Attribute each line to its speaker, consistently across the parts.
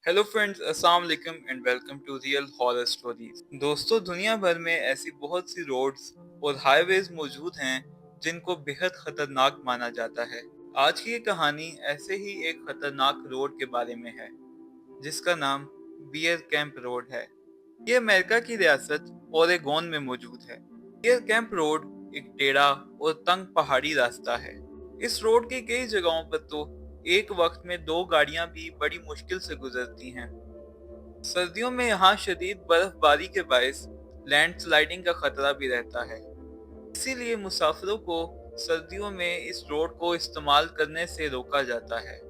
Speaker 1: Hello friends, अस्सलाम वालेकुम and welcome to real horror stories. दोस्तों, दुनिया भर में ऐसी बहुत सी रोड्स और हाईवेज मौजूद हैं जिनको बेहद खतरनाक माना जाता है। आज की ये कहानी ऐसे ही एक खतरनाक रोड के बारे में है जिसका नाम बियर कैंप रोड है। ये अमेरिका की रियासत ओरेगोन में मौजूद है। बियर कैंप रोड एक टेढ़ा और तंग पहाड़ी रास्ता है। इस रोड की कई जगहों पर तो एक वक्त में दो गाड़ियां भी बड़ी मुश्किल से गुजरती हैं। सर्दियों में यहाँ शदीद बर्फबारी के बायस लैंडस्लाइडिंग का खतरा भी रहता है। इसीलिए मुसाफिरों को सर्दियों में इस रोड को इस्तेमाल करने से रोका जाता है।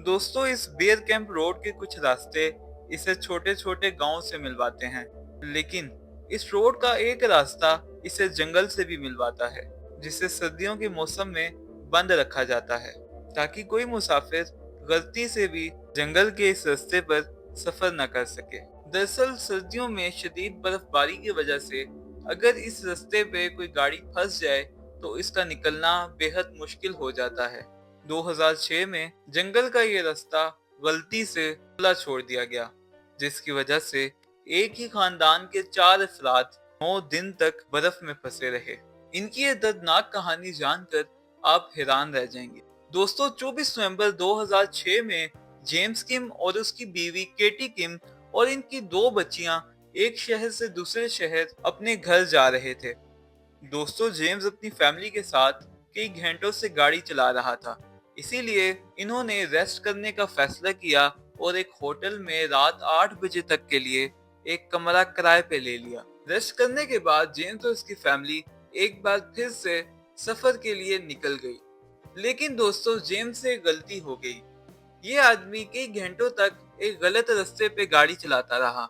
Speaker 1: दोस्तों, इस बेयर कैंप रोड के कुछ रास्ते इसे छोटे छोटे गांव से मिलवाते हैं, लेकिन इस रोड का एक रास्ता इसे जंगल से भी मिलवाता है, जिसे सर्दियों के मौसम में बंद रखा जाता है ताकि कोई मुसाफिर गलती से भी जंगल के इस रास्ते पर सफर न कर सके। दरअसल सर्दियों में शदीद बर्फबारी की वजह से अगर इस रास्ते पे कोई गाड़ी फंस जाए तो इसका निकलना बेहद मुश्किल हो जाता है। 2006 में जंगल का ये रास्ता गलती से खुला छोड़ दिया गया, जिसकी वजह से एक ही खानदान के 4 अफराद 9 दिन तक बर्फ में फंसे रहे। इनकी ये दर्दनाक कहानी जानकर आप हैरान रह जाएंगे। दोस्तों, 24 नवंबर 2006 में जेम्स किम और उसकी बीवी केटी किम और इनकी 2 बच्चियां एक शहर से दूसरे शहर अपने घर जा रहे थे। दोस्तों, जेम्स अपनी फैमिली के साथ कई घंटों से गाड़ी चला रहा था, इसीलिए इन्होंने रेस्ट करने का फैसला किया और एक होटल में रात 8 बजे तक के लिए एक कमरा किराए पे ले लिया। रेस्ट करने के बाद जेम्स और उसकी फैमिली एक बार फिर से सफर के लिए निकल गई। लेकिन दोस्तों, जेम्स से गलती हो गई। ये आदमी कई घंटों तक एक गलत रास्ते पे गाड़ी चलाता रहा।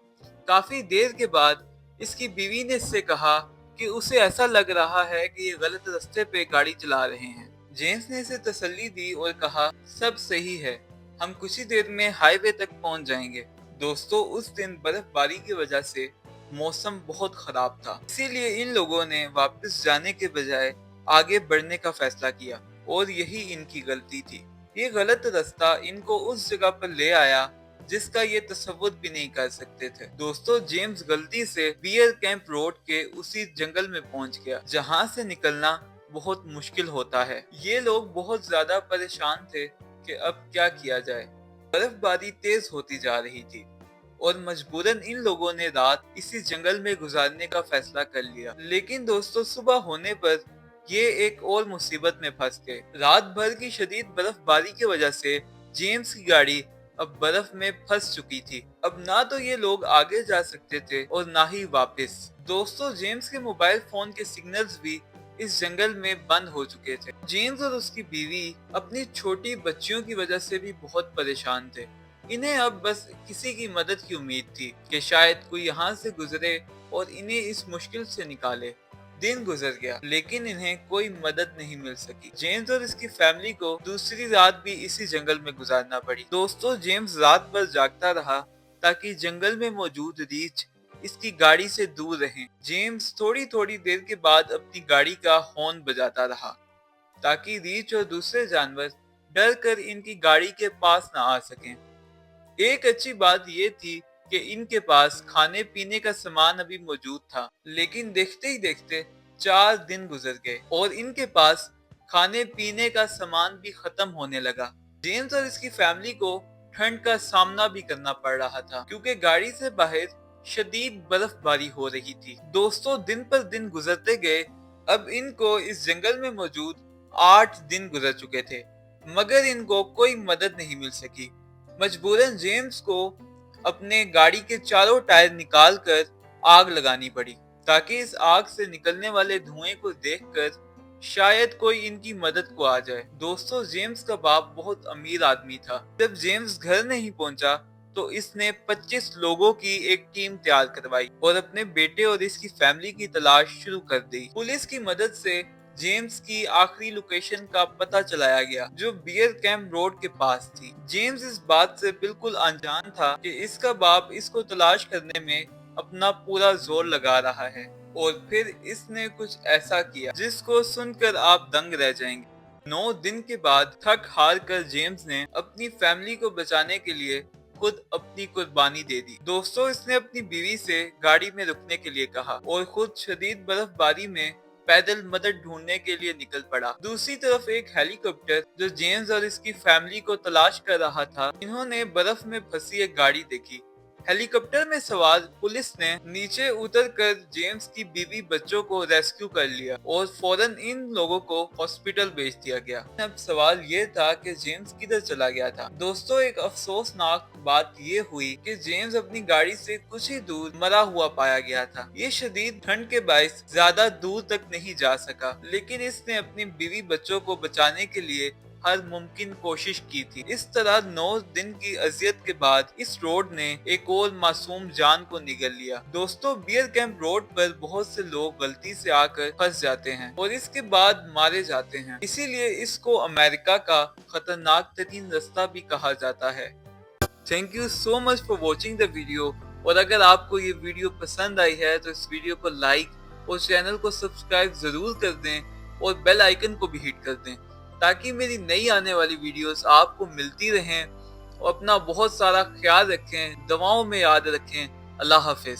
Speaker 1: काफी देर के बाद इसकी बीवी ने इससे कहा कि उसे ऐसा लग रहा है कि ये गलत रास्ते पे गाड़ी चला रहे हैं। जेम्स ने इसे तसल्ली दी और कहा, सब सही है, हम कुछ ही देर में हाईवे तक पहुंच जाएंगे। दोस्तों, उस दिन बर्फबारी की वजह से मौसम बहुत खराब था, इसीलिए इन लोगों ने वापस जाने के बजाय आगे बढ़ने का फैसला किया और यही इनकी गलती थी। ये गलत रास्ता इनको उस जगह पर ले आया जिसका ये तसव्वुर भी नहीं कर सकते थे। दोस्तों, जेम्स गलती से बियर कैंप रोड के उसी जंगल में पहुंच गया जहां से निकलना बहुत मुश्किल होता है। ये लोग बहुत ज्यादा परेशान थे कि अब क्या किया जाए। बर्फबारी तेज होती जा रही थी और मजबूरन इन लोगों ने रात इसी जंगल में गुजारने का फैसला कर लिया। लेकिन दोस्तों, सुबह होने पर ये एक और मुसीबत में फंस गए। रात भर की शदीद बर्फबारी की वजह से जेम्स की गाड़ी अब बर्फ में फंस चुकी थी। अब ना तो ये लोग आगे जा सकते थे और ना ही वापस। दोस्तों, जेम्स के मोबाइल फोन के सिग्नल्स भी इस जंगल में बंद हो चुके थे। जेम्स और उसकी बीवी अपनी छोटी बच्चियों की वजह से भी बहुत परेशान थे। इन्हें अब बस किसी की मदद की उम्मीद थी कि शायद कोई यहाँ से गुजरे और इन्हें इस मुश्किल से निकाले। दिन गुजर गया, लेकिन इन्हें कोई मदद नहीं मिल सकी। जेम्स और इसकी फैमिली को दूसरी रात भी इसी जंगल में गुजारना पड़ी। दोस्तों, जेम्स रात भर जागता रहा ताकि जंगल में मौजूद रीछ इसकी गाड़ी से दूर रहें। जेम्स थोड़ी थोड़ी देर के बाद अपनी गाड़ी का हॉर्न बजाता रहा ताकि रीछ और दूसरे जानवर डर कर इनकी गाड़ी के पास न आ सकें। एक अच्छी बात ये थी कि इनके पास खाने पीने का सामान अभी मौजूद था, लेकिन देखते ही देखते 4 दिन गुजर गए और इनके पास खाने पीने का सामान भी खत्म होने लगा। जेम्स और इसकी फैमिली को ठंड का सामना भी करना पड़ रहा था क्योंकि गाड़ी से बाहर शदीद बर्फबारी हो रही थी। दोस्तों, दिन पर दिन गुजरते गए। अब इनको इस जंगल में मौजूद 8 दिन गुजर चुके थे, मगर इनको कोई मदद नहीं मिल सकी। मजबूरन जेम्स को अपने गाड़ी के चारों टायर निकालकर आग लगानी पड़ी ताकि इस आग से निकलने वाले धुएं को देखकर शायद कोई इनकी मदद को आ जाए। दोस्तों, जेम्स का बाप बहुत अमीर आदमी था। जब जेम्स घर नहीं पहुंचा तो इसने 25 लोगों की एक टीम तैयार करवाई और अपने बेटे और इसकी फैमिली की तलाश शुरू कर दी। पुलिस की मदद से जेम्स की आखिरी लोकेशन का पता चलाया गया जो बियर कैंप रोड के पास थी। जेम्स इस बात से बिल्कुल अनजान था कि इसका बाप इसको तलाश करने में अपना पूरा जोर लगा रहा है और फिर इसने कुछ ऐसा किया जिसको सुनकर आप दंग रह जाएंगे। 9 दिन के बाद थक हार कर जेम्स ने अपनी फैमिली को बचाने के लिए खुद अपनी कुर्बानी दे दी। दोस्तों, इसने अपनी बीवी से गाड़ी में रुकने के लिए कहा और खुद शदीद बर्फबारी में पैदल मदद ढूंढने के लिए निकल पड़ा। दूसरी तरफ एक हेलीकॉप्टर जो जेम्स और इसकी फैमिली को तलाश कर रहा था, इन्होंने बर्फ में फंसी एक गाड़ी देखी। हेलीकॉप्टर में सवार पुलिस ने नीचे उतरकर जेम्स की बीवी बच्चों को रेस्क्यू कर लिया और फौरन इन लोगों को हॉस्पिटल भेज दिया गया। अब सवाल ये था कि जेम्स किधर चला गया था। दोस्तों, एक अफसोसनाक बात ये हुई कि जेम्स अपनी गाड़ी से कुछ ही दूर मरा हुआ पाया गया था। ये शदीद ठंड के बायस ज्यादा दूर तक नहीं जा सका, लेकिन इसने अपनी बीवी बच्चों को बचाने के लिए हर मुमकिन कोशिश की थी। इस तरह 9 दिन की अजियत के बाद इस रोड ने एक और मासूम जान को निगल लिया। दोस्तों, बियर कैंप रोड पर बहुत से लोग गलती से आकर फंस जाते हैं और इसके बाद मारे जाते हैं। इसीलिए इसको अमेरिका का खतरनाक तरीन रास्ता भी कहा जाता है। Thank you so much for watching the video. और अगर आपको ये वीडियो पसंद आई है तो इस वीडियो को लाइक और चैनल को सब्सक्राइब जरूर कर दें और बेल आइकन को भी हिट कर दें, ताकि मेरी नई आने वाली वीडियोस आपको मिलती रहें। और अपना बहुत सारा ख्याल रखें, दवाओं में याद रखें। अल्लाह हाफिज।